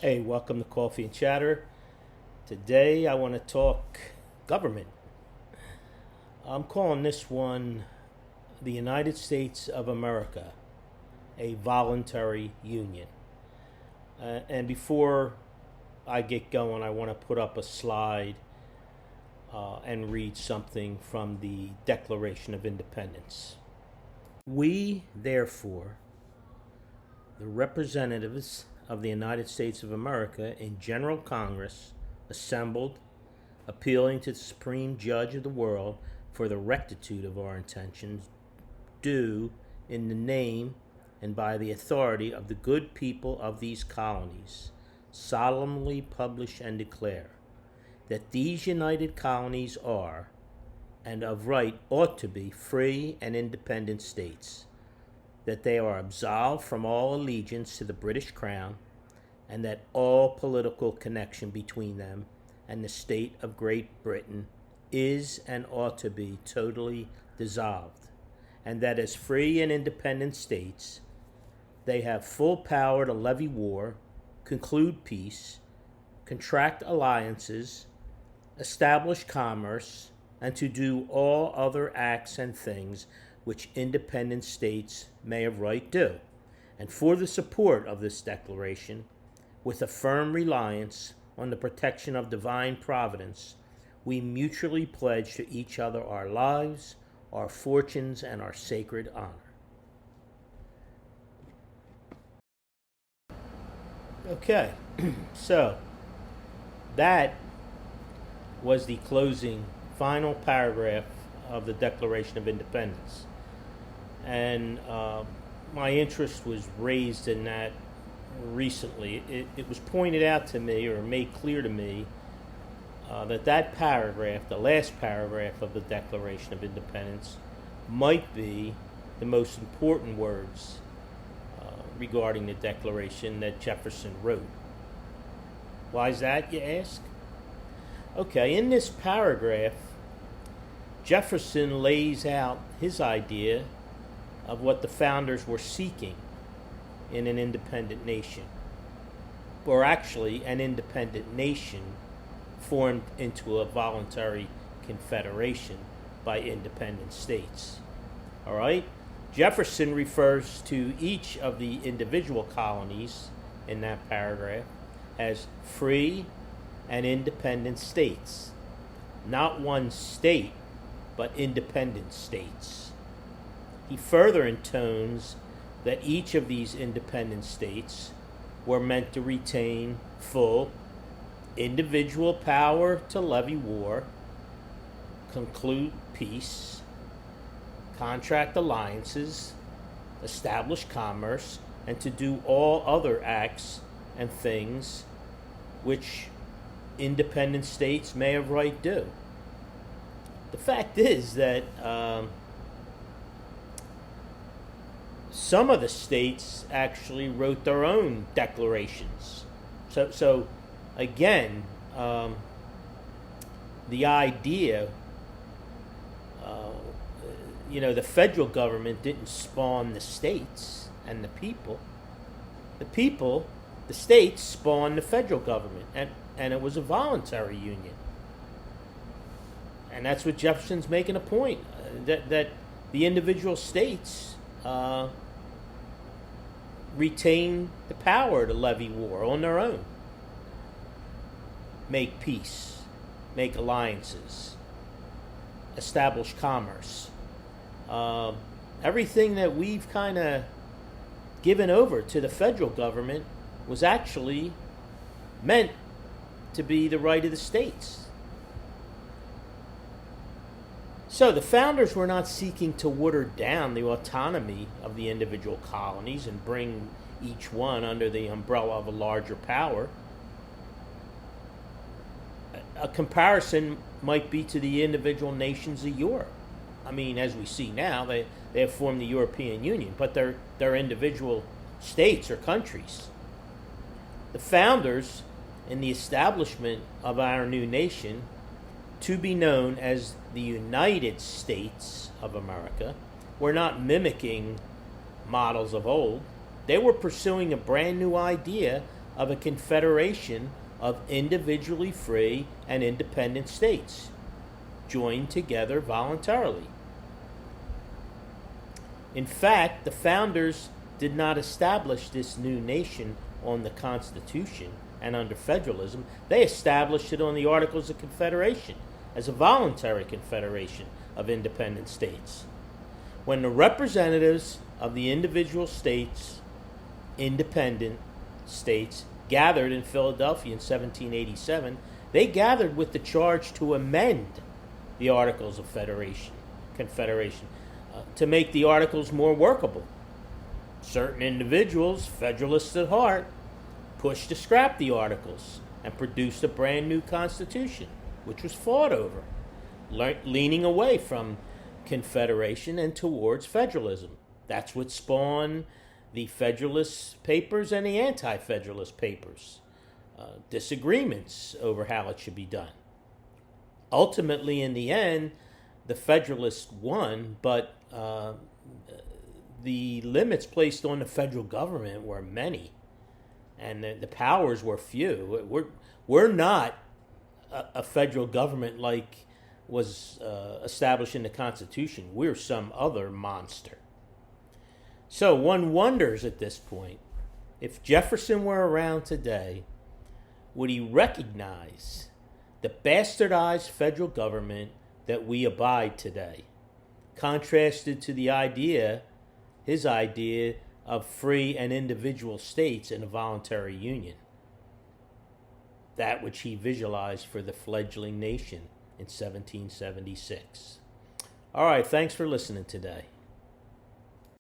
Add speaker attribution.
Speaker 1: Hey, welcome to Coffee and Chatter. Today I want to talk government. I'm calling this one the United States of America, a voluntary union. And before I get going, I want to put up a slide and read something from the Declaration of Independence. We, therefore, the representatives of the United States of America in General Congress, assembled, appealing to the Supreme Judge of the world for the rectitude of our intentions, do, in the name and by the authority of the good people of these colonies, solemnly publish and declare that these united colonies are, and of right ought to be, free and independent states, that they are absolved from all allegiance to the British Crown, and that all political connection between them and the state of Great Britain is and ought to be totally dissolved, and that as free and independent states, they have full power to levy war, conclude peace, contract alliances, establish commerce, and to do all other acts and things which independent states may of right do. And for the support of this declaration, with a firm reliance on the protection of divine providence, we mutually pledge to each other our lives, our fortunes, and our sacred honor. Okay, so that was the closing final paragraph of the Declaration of Independence. And my interest was raised in that recently. It was pointed out to me, or made clear to me, that paragraph, the last paragraph of the Declaration of Independence, might be the most important words regarding the Declaration that Jefferson wrote. Why is that, you ask? Okay, in this paragraph, Jefferson lays out his idea of what the founders were seeking in an independent nation, or actually an independent nation formed into a voluntary confederation by independent states. All right? Jefferson refers to each of the individual colonies in that paragraph as free and independent states. Not one state, but independent states. He further intones that each of these independent states were meant to retain full individual power to levy war, conclude peace, contract alliances, establish commerce, and to do all other acts and things which independent states may of right do. The fact is that some of the states actually wrote their own declarations. So again, the idea, the federal government didn't spawn the states and the people. The states spawned the federal government, and it was a voluntary union. And that's what Jefferson's making a point, that the individual states retain the power to levy war on their own, make peace, make alliances, establish commerce. Everything that we've kind of given over to the federal government was actually meant to be the right of the states. So the founders were not seeking to water down the autonomy of the individual colonies and bring each one under the umbrella of a larger power. A comparison might be to the individual nations of Europe. I mean, as we see now, they have formed the European Union, but they're individual states or countries. The founders, in the establishment of our new nation, to be known as the United States of America, were not mimicking models of old. They were pursuing a brand new idea of a confederation of individually free and independent states, joined together voluntarily. In fact, the founders did not establish this new nation on the Constitution and under federalism. They established it on the Articles of Confederation as a voluntary confederation of independent states. When the representatives of the individual states, independent states, gathered in Philadelphia in 1787, they gathered with the charge to amend the Articles of Confederation to make the Articles more workable. Certain individuals, Federalists at heart, pushed to scrap the Articles and produced a brand new Constitution, which was fought over, leaning away from Confederation and towards federalism. That's what spawned the Federalist Papers and the Anti-Federalist Papers, disagreements over how it should be done. Ultimately, in the end, the Federalists won, but the limits placed on the federal government were many, and the powers were few. We're not a federal government like was established in the Constitution. We're some other monster. So one wonders at this point, if Jefferson were around today, would he recognize the bastardized federal government that we abide today, contrasted to his idea of free and individual states in a voluntary union, that which he visualized for the fledgling nation in 1776. All right, thanks for listening today.